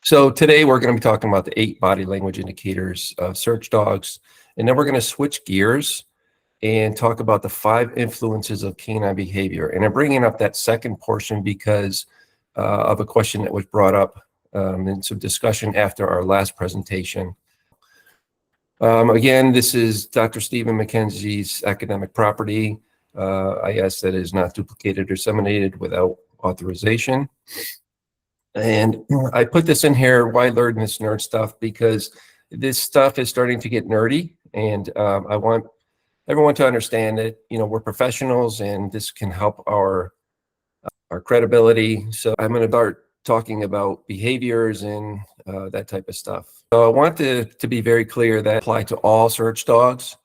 So today we're going to be talking about the 8 body language indicators of search dogs, and then we're going to switch gears and talk about the 5 influences of canine behavior. And I'm bringing up that second portion because of a question that was brought up in some discussion after our last presentation. Again, this is Dr. Stephen McKenzie's academic property. I ask that it is not duplicated or disseminated without authorization. And I put this in here, why learn this nerd stuff, because this stuff is starting to get nerdy, and I want everyone to understand that, we're professionals and this can help our credibility. So I'm going to start talking about behaviors and that type of stuff. So I want to be very clear that apply to all search dogs.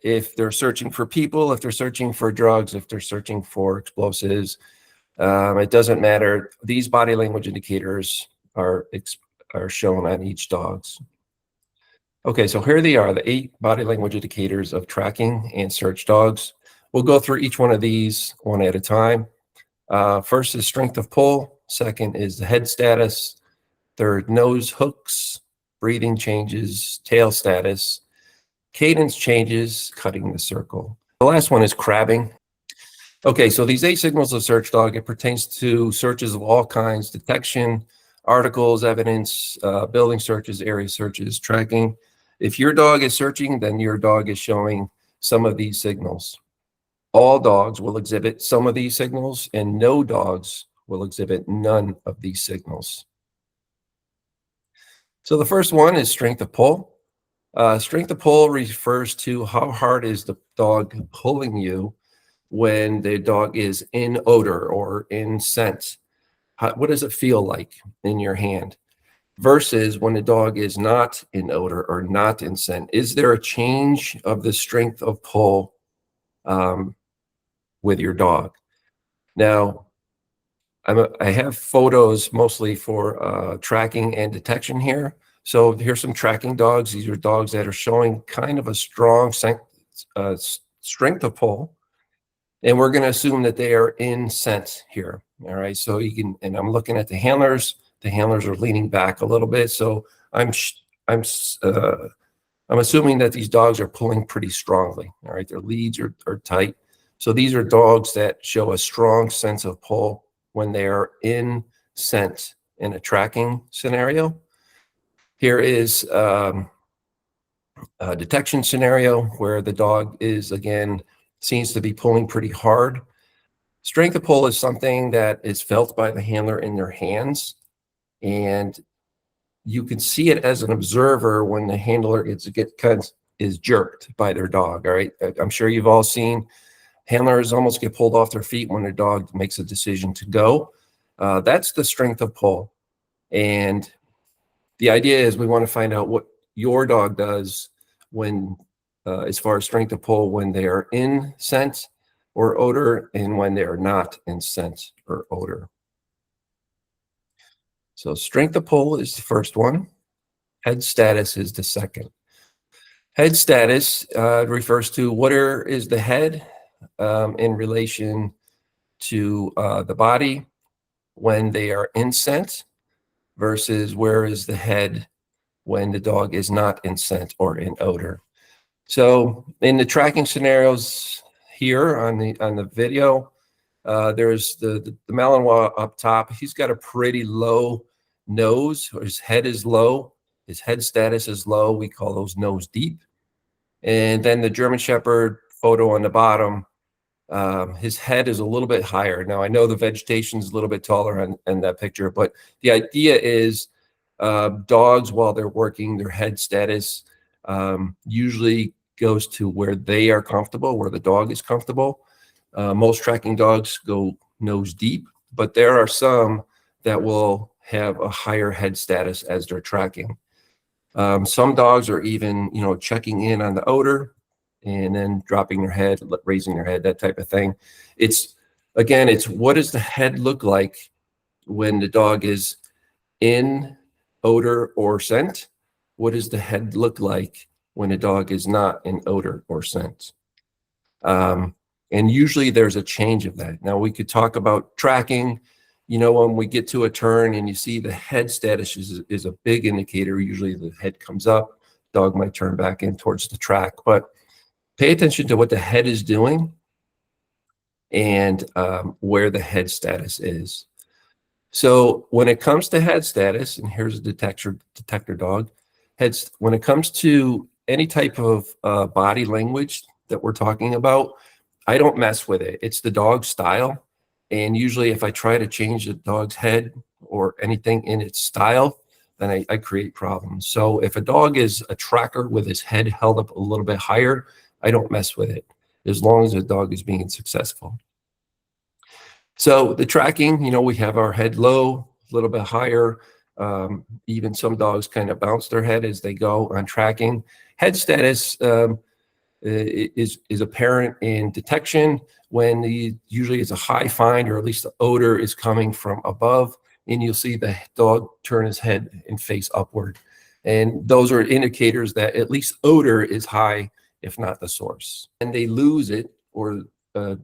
If they're searching for people, if they're searching for drugs, if they're searching for explosives, it doesn't matter. These body language indicators are shown on each dog's. Okay, so here they are, the 8 body language indicators of tracking and search dogs. We'll go through each one of these one at a time. First is strength of pull. Second is the head status. Third, nose hooks, breathing changes, tail status, cadence changes, cutting the circle. The last one is crabbing. Okay, so these 8 signals of search dog, it pertains to searches of all kinds: detection, articles, evidence, building searches, area searches, tracking. If your dog is searching, then your dog is showing some of these signals. All dogs will exhibit some of these signals, and no dogs will exhibit none of these signals. So the first one is strength of pull. Strength of pull refers to how hard is the dog pulling you when the dog is in odor or in scent. What does it feel like in your hand? Versus when the dog is not in odor or not in scent. Is there a change of the strength of pull with your dog? Now, I have photos mostly for tracking and detection here. So here's some tracking dogs. These are dogs that are showing kind of a strong strength of pull. And we're going to assume that they are in scent here. All right. So you can, and I'm looking at the handlers. The handlers are leaning back a little bit. So I'm assuming that these dogs are pulling pretty strongly. All right. Their leads are tight. So these are dogs that show a strong sense of pull when they are in scent in a tracking scenario. Here is a detection scenario where the dog is, again, seems to be pulling pretty hard. Strength of pull is something that is felt by the handler in their hands, and you can see it as an observer when the handler is jerked by their dog. All right, I'm sure you've all seen handlers almost get pulled off their feet when their dog makes a decision to go. That's the strength of pull, and the idea is we want to find out what your dog does when as far as strength of pull when they are in scent or odor and when they are not in scent or odor. So strength of pull is the first one. Head status is the second. Head status refers to where is the head in relation to the body when they are in scent versus where is the head when the dog is not in scent or in odor. So in the tracking scenarios here on the video, there's the Malinois up top. He's got a pretty low nose. His head is low. His head status is low. We call those nose deep. And then the German Shepherd photo on the bottom, his head is a little bit higher. Now, I know the vegetation is a little bit taller in that picture, but the idea is dogs, while they're working, their head status usually goes to where they are comfortable, where the dog is comfortable. Most tracking dogs go nose deep, but there are some that will have a higher head status as they're tracking. Some dogs are even, checking in on the odor and then dropping their head, raising their head, that type of thing. It's what does the head look like when the dog is in odor or scent? What does the head look like when a dog is not in odor or scent? And usually there's a change of that. Now we could talk about tracking. you know, when we get to a turn and you see the head status is a big indicator. Usually the head comes up, dog might turn back in towards the track, but pay attention to what the head is doing and where the head status is. So when it comes to head status, and here's a detector dog, when it comes to any type of body language that we're talking about, I don't mess with it. It's the dog's style. And usually if I try to change the dog's head or anything in its style, then I create problems. So if a dog is a tracker with his head held up a little bit higher, I don't mess with it as long as the dog is being successful. So the tracking, you know, we have our head low, a little bit higher. Even some dogs kind of bounce their head as they go on tracking. Head status is apparent in detection when usually it's a high find, or at least the odor is coming from above, and you'll see the dog turn his head and face upward. And those are indicators that at least odor is high, if not the source. And they lose it, or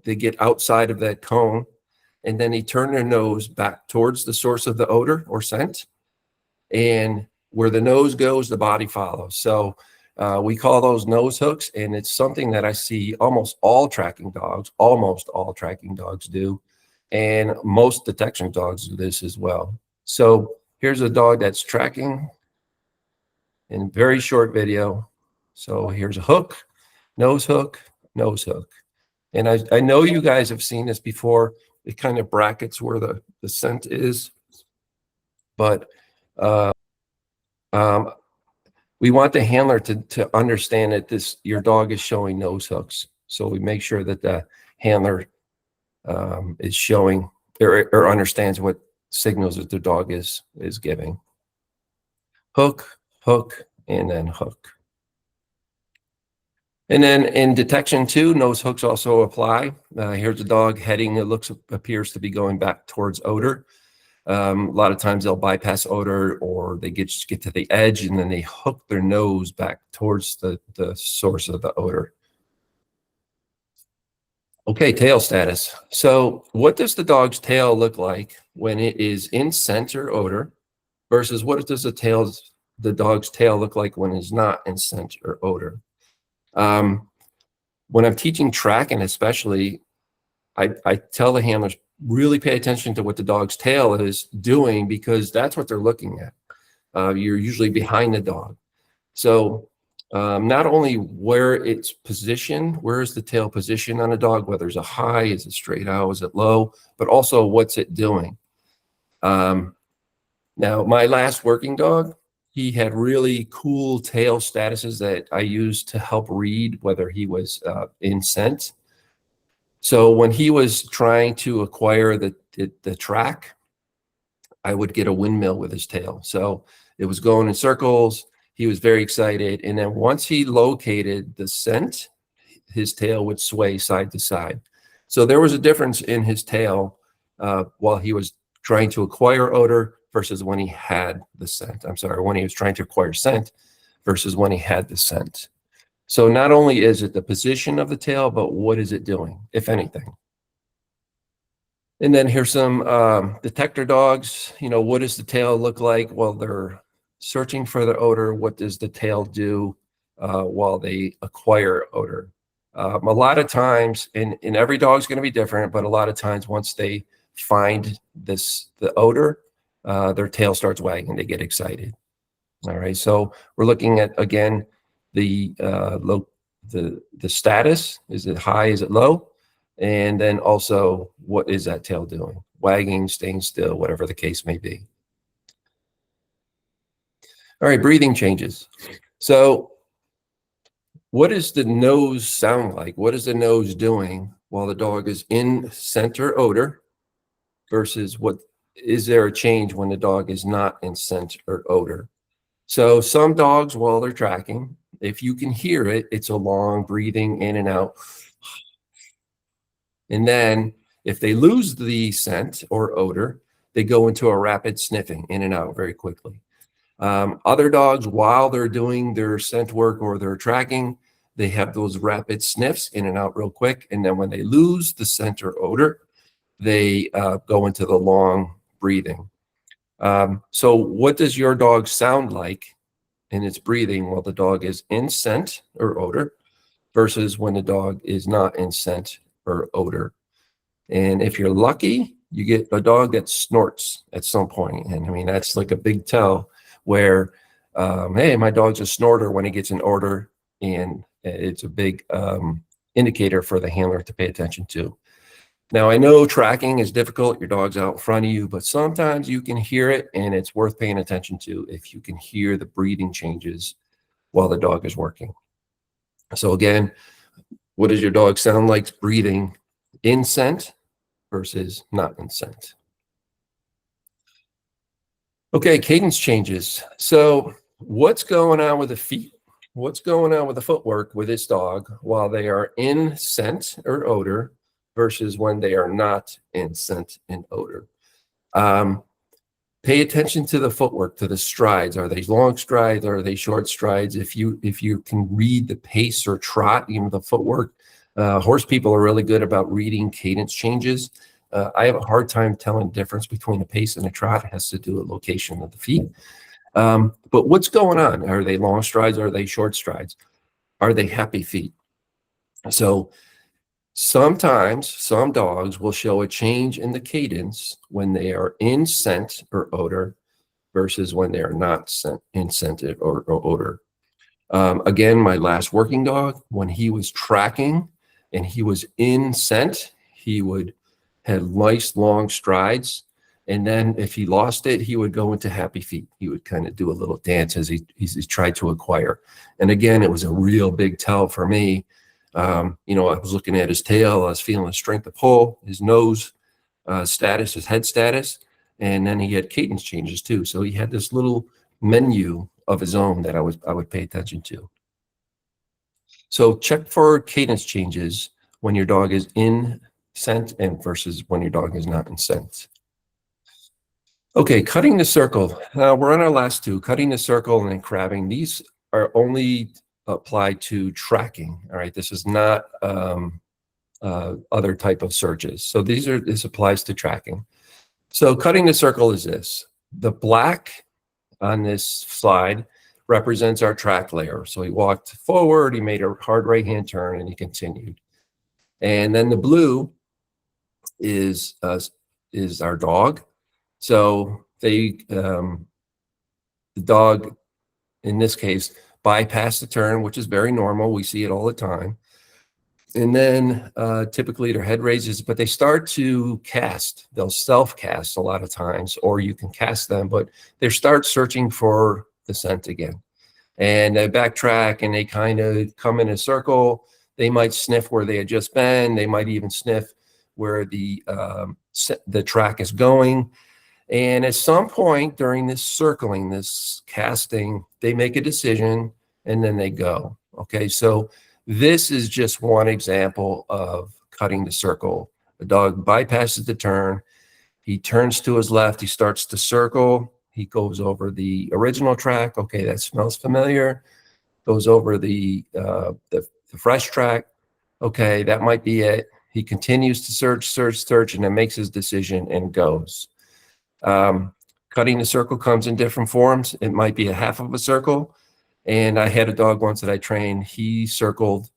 they get outside of that cone, and then they turn their nose back towards the source of the odor or scent. And where the nose goes, the body follows. So we call those nose hooks, and it's something that I see almost all tracking dogs do. And most detection dogs do this as well. So here's a dog that's tracking in a very short video. So here's a hook, nose hook, nose hook. And I know you guys have seen this before. It kind of brackets where the scent is. But we want the handler to understand that your dog is showing nose hooks. So we make sure that the handler is showing or understands what signals that the dog is giving. Hook, hook, and then hook. And then in detection too, nose hooks also apply. Here's a dog heading, appears to be going back towards odor. A lot of times they'll bypass odor, or they get to the edge and then they hook their nose back towards the source of the odor. Okay, tail status. So what does the dog's tail look like when it is in scent or odor versus what does the dog's tail look like when it's not in scent or odor? When I'm teaching tracking, especially, I tell the handlers, really pay attention to what the dog's tail is doing, because that's what they're looking at. You're usually behind the dog. So not only where it's positioned, where is the tail positioned on a dog, whether it's a high, is it straight out, is it low, but also what's it doing. Now, my last working dog, he had really cool tail statuses that I used to help read whether he was in scent. So when he was trying to acquire the track, I would get a windmill with his tail. So it was going in circles. He was very excited. And then once he located the scent, his tail would sway side to side. So there was a difference in his tail while he was trying to acquire odor versus when he had the scent. I'm sorry, when he was trying to acquire scent versus when he had the scent. So not only is it the position of the tail, but what is it doing, if anything? And then here's some detector dogs. You know, what does the tail look like while they're searching for the odor? What does the tail do while they acquire odor? A lot of times, and every dog's going to be different, but a lot of times once they find the odor, their tail starts wagging. They get excited. All right, so we're looking at, again, the status. Is it high? Is it low? And then also, what is that tail doing? Wagging, staying still, whatever the case may be. All right, breathing changes. So what does the nose sound like? What is the nose doing while the dog is in scent or odor versus is there a change when the dog is not in scent or odor? So some dogs, while they're tracking, if you can hear it, it's a long breathing in and out. And then if they lose the scent or odor, they go into a rapid sniffing in and out very quickly. Other dogs, while they're doing their scent work or their tracking, they have those rapid sniffs in and out real quick. And then when they lose the scent or odor, they go into the long breathing. So what does your dog sound like in its breathing while the dog is in scent or odor versus when the dog is not in scent or odor? And if you're lucky, you get a dog that snorts at some point. And I mean, that's like a big tell where, hey, my dog's a snorter when he gets an odor, and it's a big indicator for the handler to pay attention to. Now, I know tracking is difficult. Your dog's out in front of you, but sometimes you can hear it, and it's worth paying attention to if you can hear the breathing changes while the dog is working. So again, what does your dog sound like breathing in scent versus not in scent? Okay, cadence changes. So what's going on with the feet? What's going on with the footwork with this dog while they are in scent or odor versus when they are not in scent and odor? Pay attention to the footwork, to the strides. Are they long strides? Are they short strides? If you can read the pace or trot, even the footwork, horse people are really good about reading cadence changes. I have a hard time telling the difference between a pace and a trot. It has to do with location of the feet. But what's going on? Are they long strides? Are they short strides? Are they happy feet? So sometimes some dogs will show a change in the cadence when they are in scent or odor versus when they are not in scent or odor. Again, my last working dog, when he was tracking and he was in scent, he would have nice long strides. And then if he lost it, he would go into happy feet. He would kind of do a little dance as he tried to acquire. And again, it was a real big tell for me. I was looking at his tail. I was feeling the strength of pull, his nose status, his head status. And then he had cadence changes too. So he had this little menu of his own that I would pay attention to. So check for cadence changes when your dog is in scent and versus when your dog is not in scent. Okay, cutting the circle. We're on our last two, cutting the circle and then crabbing. These are only applied to tracking. All right, this is not other type of searches. So this applies to tracking. So cutting the circle is this. The black on this slide represents our track layer. So he walked forward, he made a hard right-hand turn, and he continued. And then the blue is our dog. So the dog, in this case, bypassed the turn, which is very normal. We see it all the time. And then typically their head raises, but they start to cast. They'll self-cast a lot of times, or you can cast them, but they start searching for the scent again. And they backtrack and they kind of come in a circle. They might sniff where they had just been. They might even sniff where the track is going. And at some point during this circling, this casting, they make a decision and then they go. Okay, so this is just one example of cutting the circle. The dog bypasses the turn. He turns to his left. He starts to circle. He goes over the original track. Okay, that smells familiar. Goes over the fresh track. Okay, that might be it. He continues to search, and then makes his decision and goes. Cutting the circle comes in different forms. It might be a half of a circle. And I had a dog once that I trained. He circled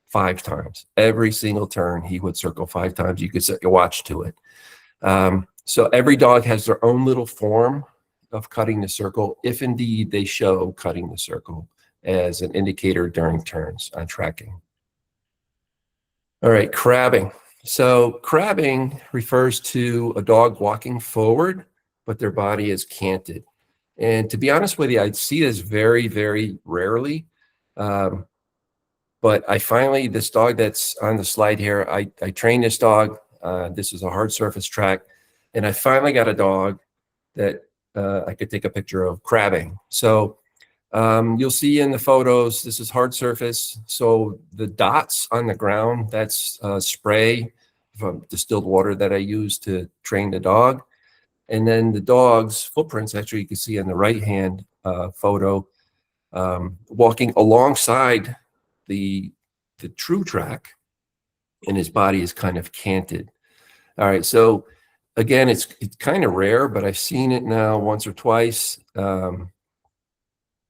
5 times. Every single turn, he would circle 5 times. You could set your watch to it. So every dog has their own little form of cutting the circle, if indeed they show cutting the circle as an indicator during turns on tracking. All right, crabbing. So crabbing refers to a dog walking forward, but their body is canted. And to be honest with you, I see this very, very rarely. But I finally, this dog that's on the slide here, I trained this dog. This is a hard surface track. And I finally got a dog that I could take a picture of crabbing. So you'll see in the photos, this is hard surface. So the dots on the ground, that's spray from distilled water that I use to train the dog. And then the dog's footprints, actually, you can see on the right-hand photo, walking alongside the true track, and his body is kind of canted. All right, so again, it's kind of rare, but I've seen it now once or twice,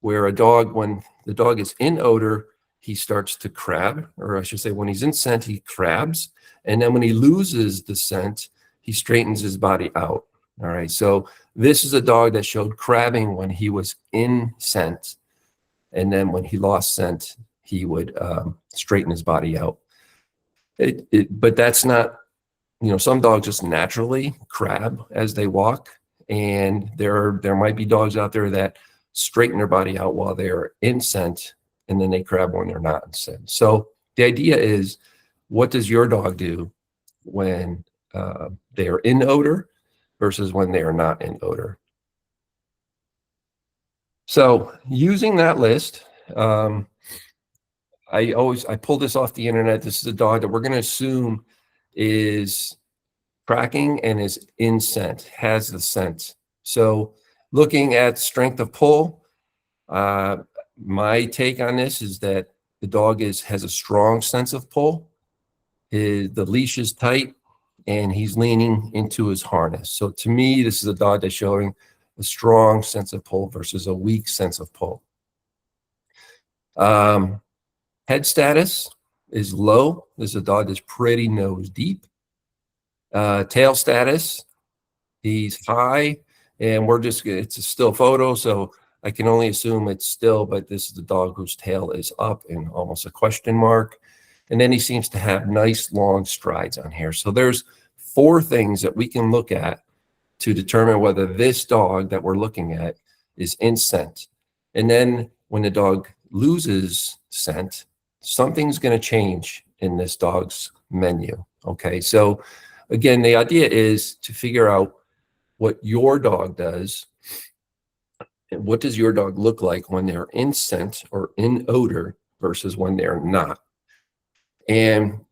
where a dog, when the dog is in odor, he starts to crab, or I should say when he's in scent, he crabs. And then when he loses the scent, he straightens his body out. All right. So this is a dog that showed crabbing when he was in scent. And then when he lost scent, he would straighten his body out. But that's not, some dogs just naturally crab as they walk. And there might be dogs out there that straighten their body out while they're in scent, and then they crab when they're not in scent. So the idea is, what does your dog do when they are in odor versus when they are not in odor? So using that list, I pulled this off the internet. This is a dog that we're going to assume is tracking and is in scent, has the scent. So looking at strength of pull, my take on this is that the dog has a strong sense of pull. The leash is tight and he's leaning into his harness. So to me, this is a dog that's showing a strong sense of pull versus a weak sense of pull. Head status is low. This is a dog that's pretty nose deep. Tail status, he's high, and it's a still photo, so I can only assume it's still, but this is the dog whose tail is up and almost a question mark. And then he seems to have nice long strides on here. So there's 4 things that we can look at to determine whether this dog that we're looking at is in scent. And then when the dog loses scent, something's going to change in this dog's menu. Okay, so again, the idea is to figure out what your dog does. And what does your dog look like when they're in scent or in odor versus when they're not? And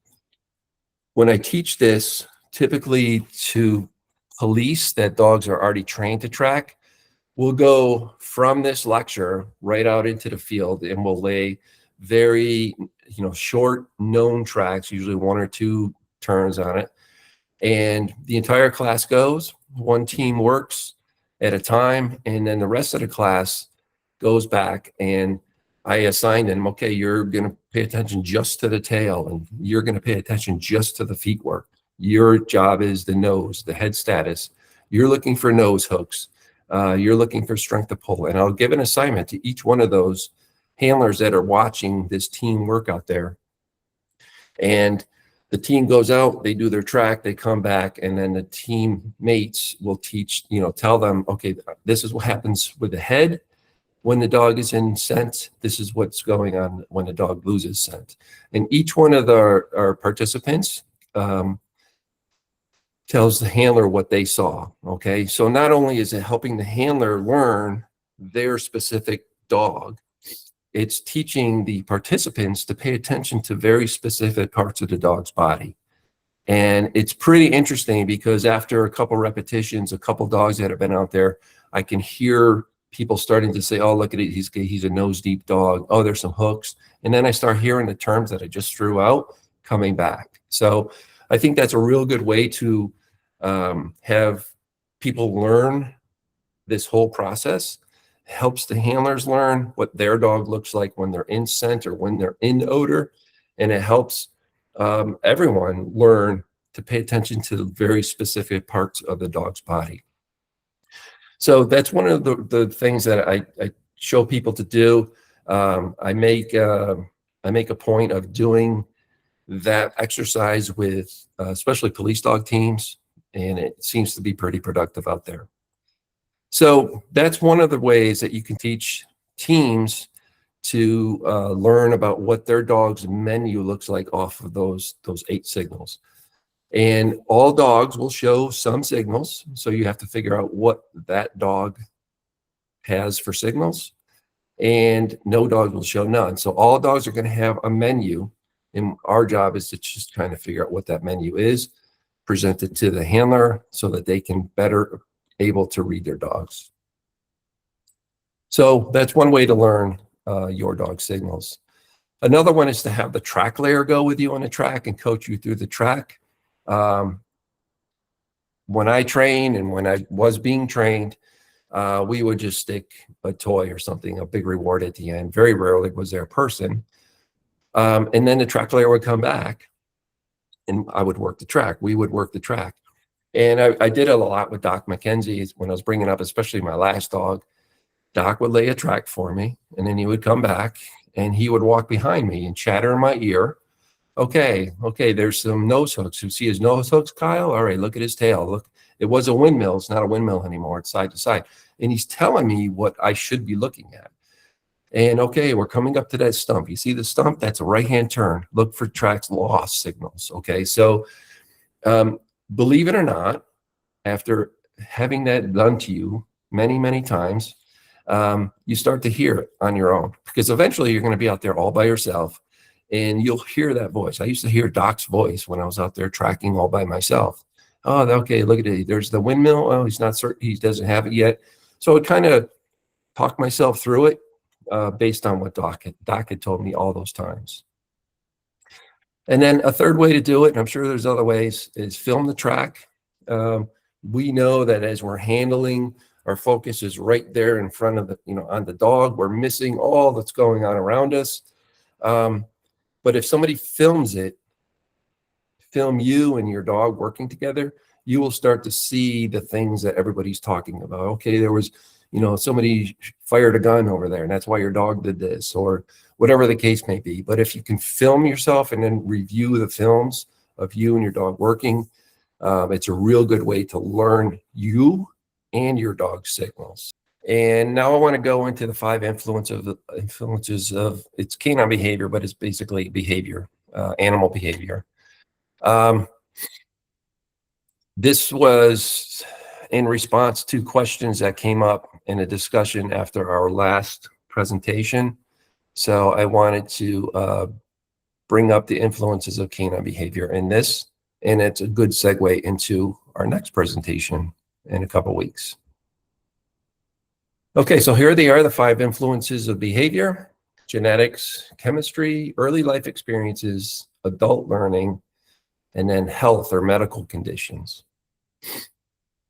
when I teach this, typically to police that dogs are already trained to track, we'll go from this lecture right out into the field and we'll lay very, short known tracks, usually 1 or 2 turns on it. And the entire class goes, one team works at a time, and then the rest of the class goes back and I assign them, okay, you're going to pay attention just to the tail, and you're going to pay attention just to the feet work. Your job is the nose, the head status. You're looking for nose hooks. You're looking for strength of pull. And I'll give an assignment to each one of those handlers that are watching this team work out there. And the team goes out, they do their track, they come back, and then the teammates will teach, tell them, okay, this is what happens with the head when the dog is in scent. This is what's going on when the dog loses scent. And each one of our participants tells the handler what they saw. Okay, so not only is it helping the handler learn their specific dog, it's teaching the participants to pay attention to very specific parts of the dog's body. And it's pretty interesting because after a couple repetitions, a couple dogs that have been out there, I can hear people starting to say, oh, look at it, he's a nose deep dog. Oh, there's some hooks. And then I start hearing the terms that I just threw out coming back. So I think that's a real good way to have people learn this whole process. Helps the handlers learn what their dog looks like when they're in scent or when they're in odor. And it helps everyone learn to pay attention to very specific parts of the dog's body. So that's one of the things that I show people to do. I make a point of doing that exercise with especially police dog teams, and it seems to be pretty productive out there. So that's one of the ways that you can teach teams to learn about what their dog's menu looks like off of those 8 signals. And all dogs will show some signals, so you have to figure out what that dog has for signals, and no dog will show none. So all dogs are going to have a menu, and our job is to just kind of figure out what that menu is, present it to the handler so that they can better able to read their dogs. So that's one way to learn your dog signals. Another one is to have the track layer go with you on the track and coach you through the track. when I trained and when I was being trained, we would just stick a toy or something, a big reward at the end. Very rarely was there a person. And then the track layer would come back and I would work the track. We would work the track. And I did it a lot with Doc McKenzie when I was bringing up, especially my last dog. Doc would lay a track for me, and then he would come back and he would walk behind me and chatter in my ear. Okay, there's some nose hooks. You see his nose hooks, Kyle? All right, look at his tail. Look, it was a windmill. It's not a windmill anymore. It's side to side. And he's telling me what I should be looking at. And okay, we're coming up to that stump. You see the stump? That's a right-hand turn. Look for tracks loss signals. Okay, so believe it or not, after having that done to you many, many times, you start to hear it on your own, because eventually you're going to be out there all by yourself and you'll hear that voice. I used to hear Doc's voice when I was out there tracking all by myself. Oh, okay, look at it. There's the windmill. Oh, he's not certain. He doesn't have it yet. So I kind of talked myself through it based on what Doc had told me all those times. And then a third way to do it, and I'm sure there's other ways, is film the track. We know that as we're handling, our focus is right there in front of the, on the dog. We're missing all that's going on around us. But if somebody films it, film you and your dog working together, you will start to see the things that everybody's talking about. Okay, there was, somebody fired a gun over there, and that's why your dog did this, or whatever the case may be. But if you can film yourself and then review the films of you and your dog working, it's a real good way to learn you and your dog's signals. And now I want to go into the 5 influences of it's canine behavior, but it's basically behavior, animal behavior. This was in response to questions that came up in a discussion after our last presentation. So I wanted to bring up the influences of canine behavior in this, and it's a good segue into our next presentation in a couple weeks. Okay, so here they are, the 5 influences of behavior: genetics, chemistry, early life experiences, adult learning, and then health or medical conditions.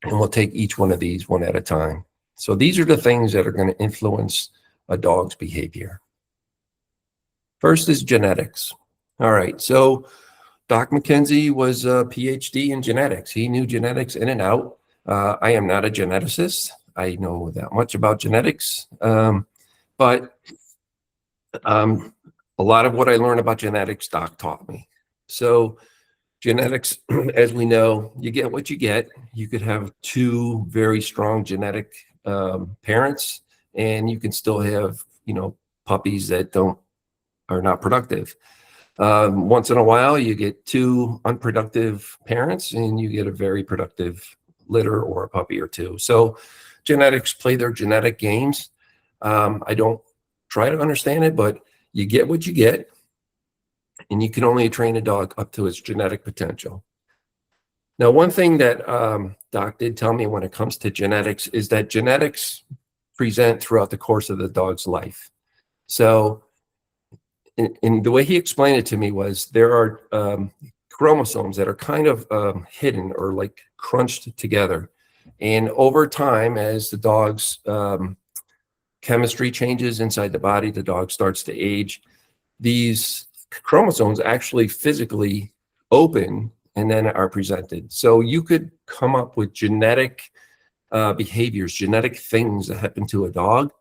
And we'll take each one of these one at a time. So these are the things that are going to influence a dog's behavior. First is genetics. All right, so Doc McKenzie was a PhD in genetics. He knew genetics in and out. I am not a geneticist. I know that much about genetics, but a lot of what I learned about genetics, Doc taught me. So genetics, as we know, you get what you get. You could have 2 very strong genetic parents, and you can still have, puppies that are not productive. Once in a while, you get 2 unproductive parents, and you get a very productive litter or a puppy or 2. So genetics play their genetic games. I don't try to understand it, but you get what you get, and you can only train a dog up to its genetic potential. Now, one thing that Doc did tell me when it comes to genetics is that genetics present throughout the course of the dog's life. So in the way he explained it to me was there are chromosomes that are kind of hidden or like crunched together. And over time, as the dog's chemistry changes inside the body, the dog starts to age, these chromosomes actually physically open and then are presented. So you could come up with genetic behaviors, genetic things that happen to a dog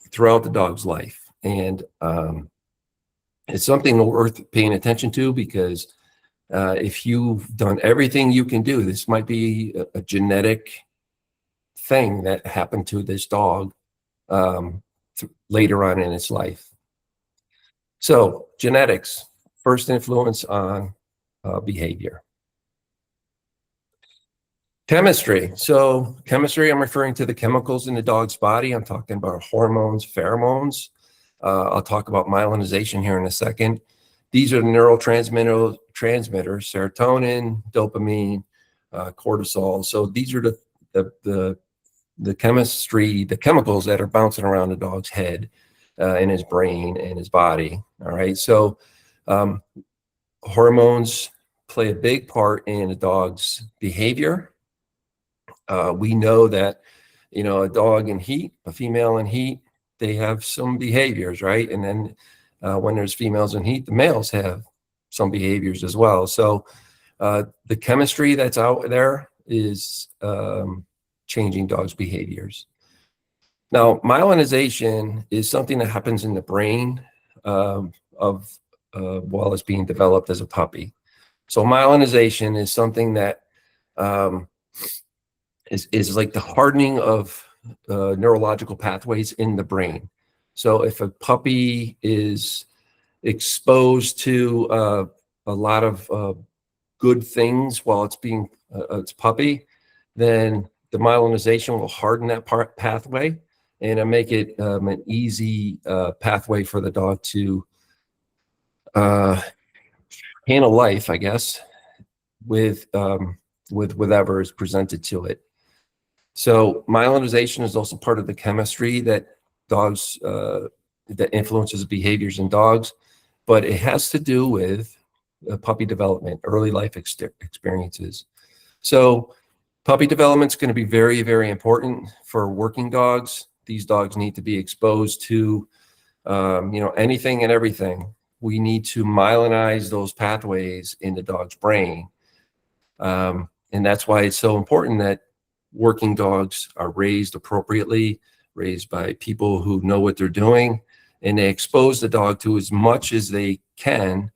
throughout the dog's life. And it's something worth paying attention to, because if you've done everything you can do, this might be a genetic thing that happened to this dog later on in its life. So genetics, first influence on behavior. Chemistry. So chemistry, I'm referring to the chemicals in the dog's body. I'm talking about hormones, pheromones. I'll talk about myelinization here in a second. These are neurotransmitters, serotonin, dopamine, cortisol. So these are the chemistry, the chemicals that are bouncing around the dog's head, in his brain and his body. All right. So hormones play a big part in a dog's behavior. We know that, a dog in heat, a female in heat, they have some behaviors, right? And then when there's females in heat, the males have some behaviors as well. So the chemistry that's out there is changing dogs' behaviors. Now, myelinization is something that happens in the brain while it's being developed as a puppy. So myelinization is something that is like the hardening of neurological pathways in the brain. So if a puppy is exposed to a lot of good things while it's being its puppy, then the myelinization will harden that pathway and make it an easy pathway for the dog to handle life, I guess, with whatever is presented to it. So myelinization is also part of the chemistry that dogs that influences behaviors in dogs, but it has to do with puppy development, early life experiences. So puppy development is going to be very, very important for working dogs. These dogs need to be exposed to, anything and everything. We need to myelinize those pathways in the dog's brain. And that's why it's so important that working dogs are raised appropriately, raised by people who know what they're doing, and they expose the dog to as much as they can,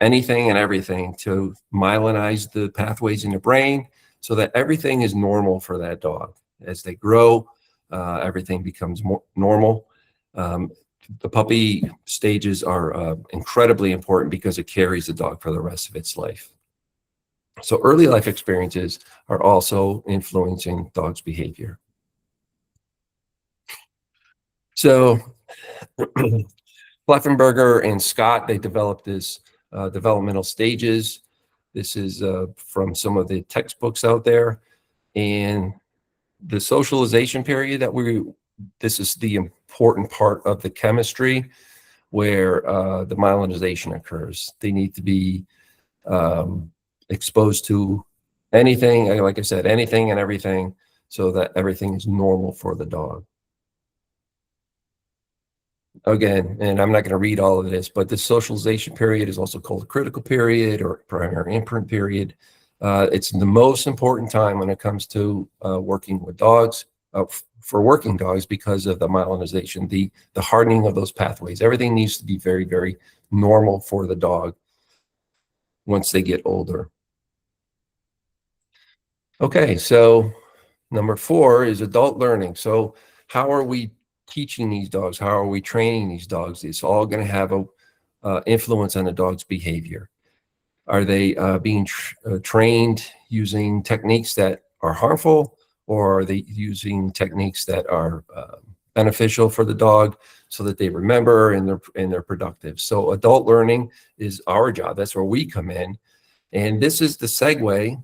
anything and everything to myelinize the pathways in the brain so that everything is normal for that dog. As they grow, everything becomes more normal. The puppy stages are incredibly important because it carries the dog for the rest of its life. So early life experiences are also influencing dogs' behavior. So Fluffenberger and Scott, they developed this developmental stages. This is from some of the textbooks out there. And the socialization period this is the important part of the chemistry where the myelinization occurs. They need to be exposed to anything, like I said, anything and everything, so that everything is normal for the dog. Again, and I'm not going to read all of this, but the socialization period is also called the critical period or primary imprint period. It's the most important time when it comes to working with dogs, for working dogs, because of the myelinization, the hardening of those pathways. Everything needs to be very, very normal for the dog once they get older. Okay, so number 4 is adult learning. So how are we teaching these dogs? How are we training these dogs? It's all going to have a influence on the dog's behavior. Are they being trained using techniques that are harmful, or are they using techniques that are beneficial for the dog so that they remember and they're productive? So adult learning is our job. That's where we come in. And this is the segue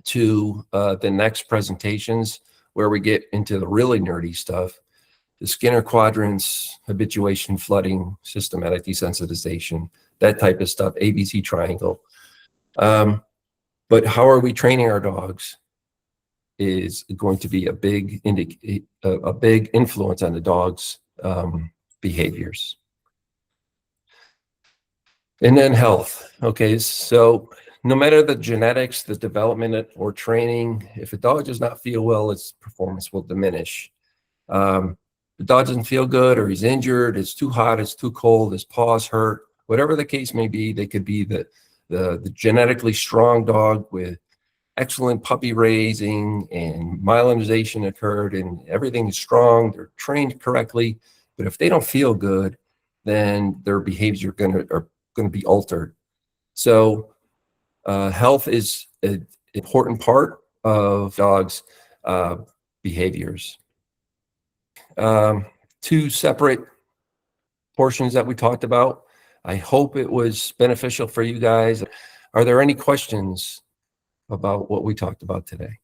to the next presentations where we get into the really nerdy stuff, the Skinner quadrants, habituation, flooding, systematic desensitization, that type of stuff, ABC triangle. But how are we training our dogs is going to be a big influence on the dog's behaviors. And then health. Okay, so no matter the genetics, the development, or training, if a dog does not feel well, its performance will diminish. The dog doesn't feel good, or he's injured, it's too hot, it's too cold, his paws hurt, whatever the case may be. They could be the genetically strong dog with excellent puppy raising and myelinization occurred and everything is strong, they're trained correctly, but if they don't feel good, then their behaviors are going to be altered. So health is an important part of dogs' behaviors. 2 separate portions that we talked about. I hope it was beneficial for you guys. Are there any questions about what we talked about today?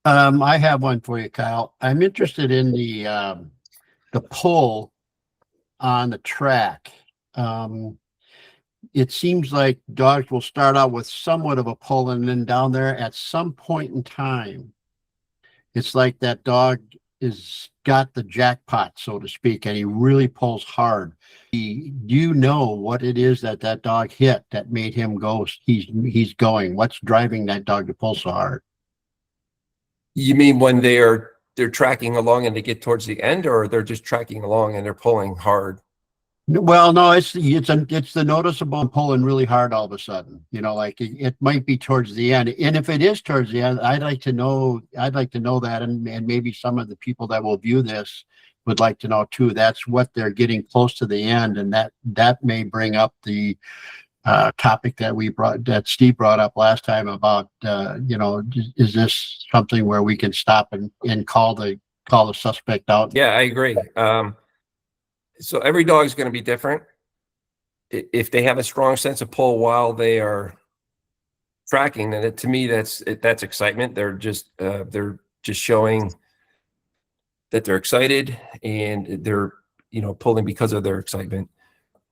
I have one for you, Kyle. I'm interested in the pull on the track. it seems like dogs will start out with somewhat of a pull, and then down there at some point in time, it's like that dog is got the jackpot, so to speak, and he really pulls hard. You know what it is that that dog hit that made him go, he's going. What's driving that dog to pull so hard? You mean when they're tracking along and they get towards the end, or they're just tracking along and they're pulling hard? Well, no, it's the noticeable pulling really hard all of a sudden. You know, like it might be towards the end, and if it is towards the end, I'd like to know that, and maybe some of the people that will view this would like to know too. That's what they're getting close to the end, and that may bring up the topic that Steve brought up last time about is this something where we can stop and call the suspect out? Yeah, I agree. So every dog is going to be different. If they have a strong sense of pull while they are tracking, then to me that's excitement. They're just showing that they're excited, and they're pulling because of their excitement.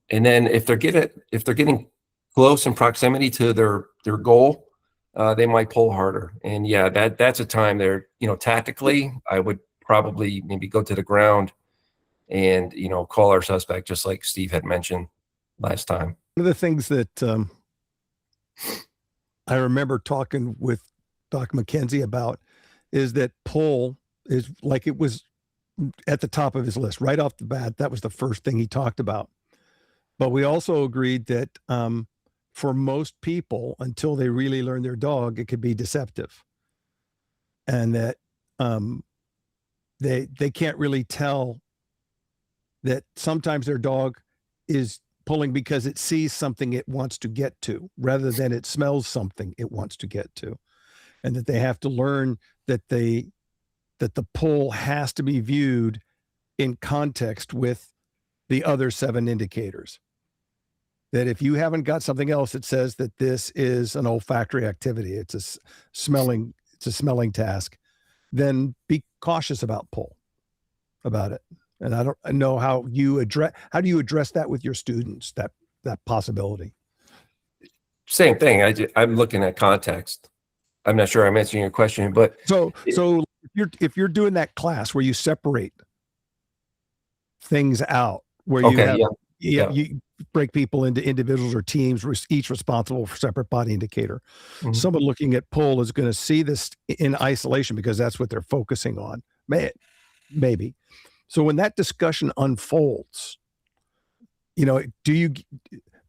And then if they're getting close in proximity to their goal, they might pull harder. And yeah, that's a time there. Tactically, I would probably maybe go to the ground and call our suspect, just like Steve had mentioned last time. One of the things that I remember talking with Doc McKenzie about is that pull is like, it was at the top of his list right off the bat. That was the first thing he talked about. But we also agreed that for most people, until they really learn their dog, it could be deceptive, and that they can't really tell that sometimes their dog is pulling because it sees something it wants to get to rather than it smells something it wants to get to. And that they have to learn that the pull has to be viewed in context with the other 7 indicators. That if you haven't got something else that says that this is an olfactory activity, it's a smelling task, then be cautious about it. And I don't know how do you address that with your students, that possibility? Same thing. I'm looking at context. I'm not sure I'm answering your question, but so if you're doing that class where you separate things out, where you break people into individuals or teams, each responsible for separate body indicator. Mm-hmm. Someone looking at pull is going to see this in isolation because that's what they're focusing on. Maybe. So when that discussion unfolds, do you,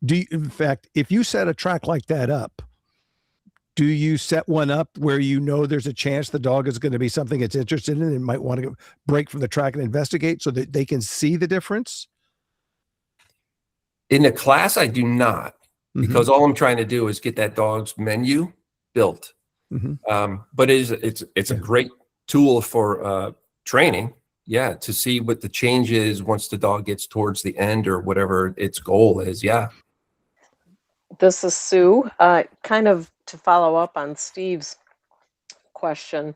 in fact, if you set a track like that up, do you set one up where there's a chance the dog is going to be something it's interested in and might want to break from the track and investigate so that they can see the difference? In the class, I do not, because all I'm trying to do is get that dog's menu built. Mm-hmm. But it's a great tool for training. Yeah, to see what the change is once the dog gets towards the end or whatever its goal is. Yeah. This is Sue. Kind of to follow up on Steve's question,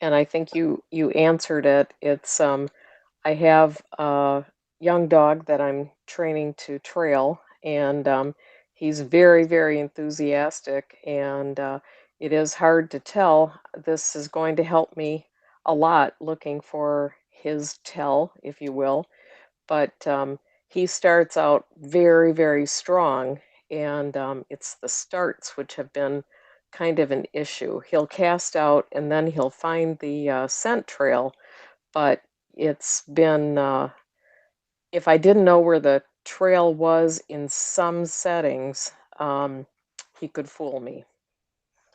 and I think you answered it. It's I have a young dog that I'm training to trail, and he's very, very enthusiastic, and it is hard to tell. This is going to help me a lot looking for his tell, if you will, but he starts out very, very strong, and it's the starts which have been kind of an issue. He'll cast out and then he'll find the scent trail, but it's been, if I didn't know where the trail was in some settings, he could fool me.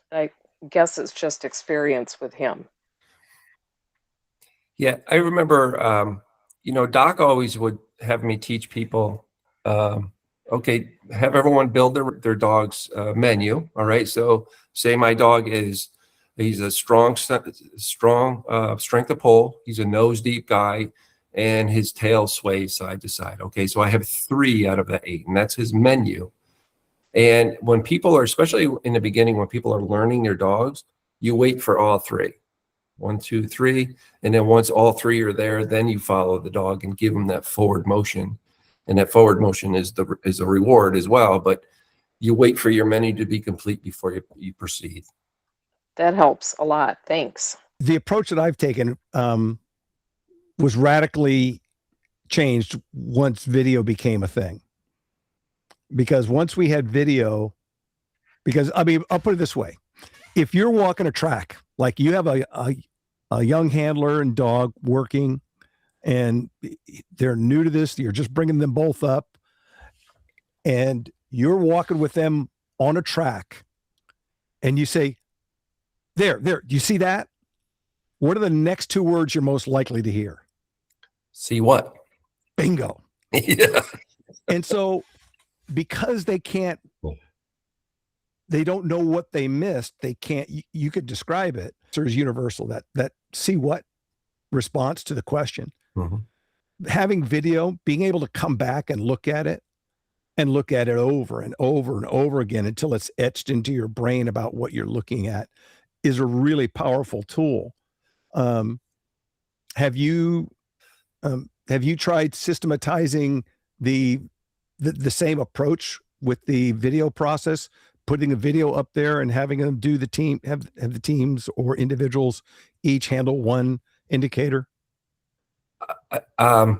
I guess it's just experience with him. Yeah, I remember, Doc always would have me teach people, okay, have everyone build their dog's menu. All right. So say my dog he's a strong strength of pull. He's a nose deep guy and his tail sways side to side. Okay. So I have 3 out of the 8, and that's his menu. And when people are, especially in the beginning, when people are learning their dogs, you wait for all 3. 1, 2, 3. And then once all 3 are there, then you follow the dog and give them that forward motion. And that forward motion is a reward as well. But you wait for your menu to be complete before you proceed. That helps a lot. Thanks. The approach that I've taken was radically changed once video became a thing. Because once we had video, because I mean, I'll put it this way. If you're walking a track, like you have a young handler and dog working and they're new to this, you're just bringing them both up and you're walking with them on a track and you say, there, do you see that? What are the next two words you're most likely to hear? See what? Bingo. Yeah. And so because they don't know what they missed, they can't, you could describe it. So it's universal, that see what response to the question. Mm-hmm. Having video, being able to come back and look at it over and over and over again until it's etched into your brain about what you're looking at is a really powerful tool. Have you tried systematizing the same approach with the video process, putting a video up there and having them do have the teams or individuals each handle one indicator? To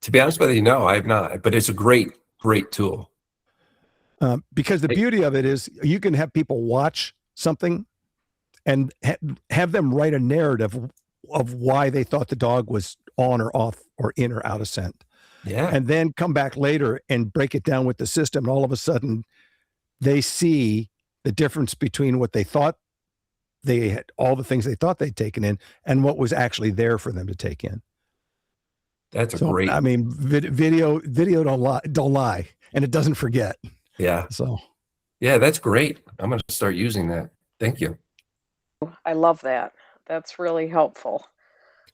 be honest with you, no, I have not, but it's a great tool. Because the beauty of it is you can have people watch something and have them write a narrative of why they thought the dog was on or off or in or out of scent. Yeah. And then come back later and break it down with the system. And all of a sudden they see the difference between what they thought they had, all the things they thought they'd taken in and what was actually there for them to take in. That's a great. I mean, video don't lie, and it doesn't forget. Yeah. So, yeah, that's great. I'm going to start using that. Thank you. I love that. That's really helpful.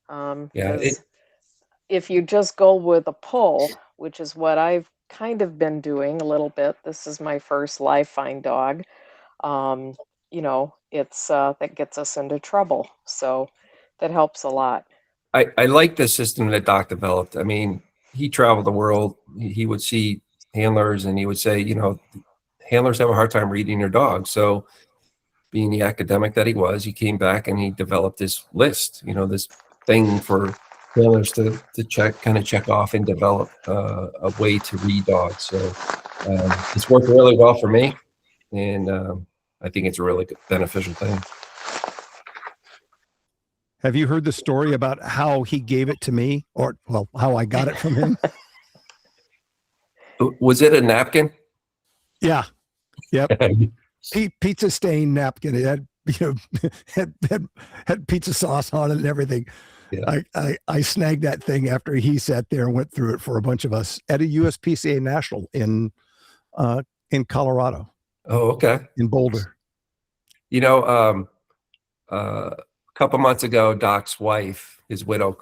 Yeah. If you just go with a pull, which is what I've kind of been doing a little bit, this is my first live find dog. It's that gets us into trouble. So that helps a lot. I like the system that Doc developed. I mean, he traveled the world. He would see handlers and he would say, handlers have a hard time reading their dogs. So being the academic that he was, he came back and he developed this list, this thing for handlers to check off and develop a way to read dogs. So it's worked really well for me. And I think it's a really good, beneficial thing. Have you heard the story about how he gave it to me, or how I got it from him? Was it a napkin? Yeah. Yep. Pizza stain napkin. It had, had pizza sauce on it and everything. Yeah. I snagged that thing after he sat there and went through it for a bunch of us at a USPCA National in Colorado. Oh, okay. In Boulder. A couple months ago, Doc's wife, his widow,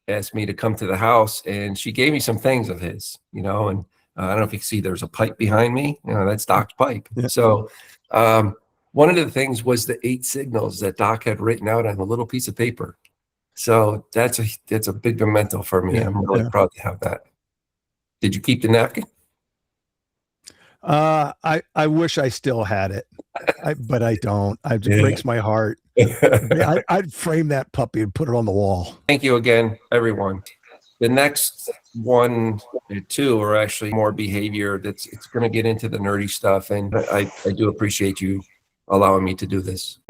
asked me to come to the house, and she gave me some things of his, and I don't know if you can see there's a pipe behind me. That's Doc's pipe. Yeah. So one of the things was the 8 signals that Doc had written out on a little piece of paper. So that's a big memento for me. Yeah, I'm really proud to have that. Did you keep the napkin? I wish I still had it, but I don't. It breaks my heart. I'd frame that puppy and put it on the wall. Thank you again, everyone. The next 1 or 2 are actually more behavior. It's going to get into the nerdy stuff, and I do appreciate you allowing me to do this.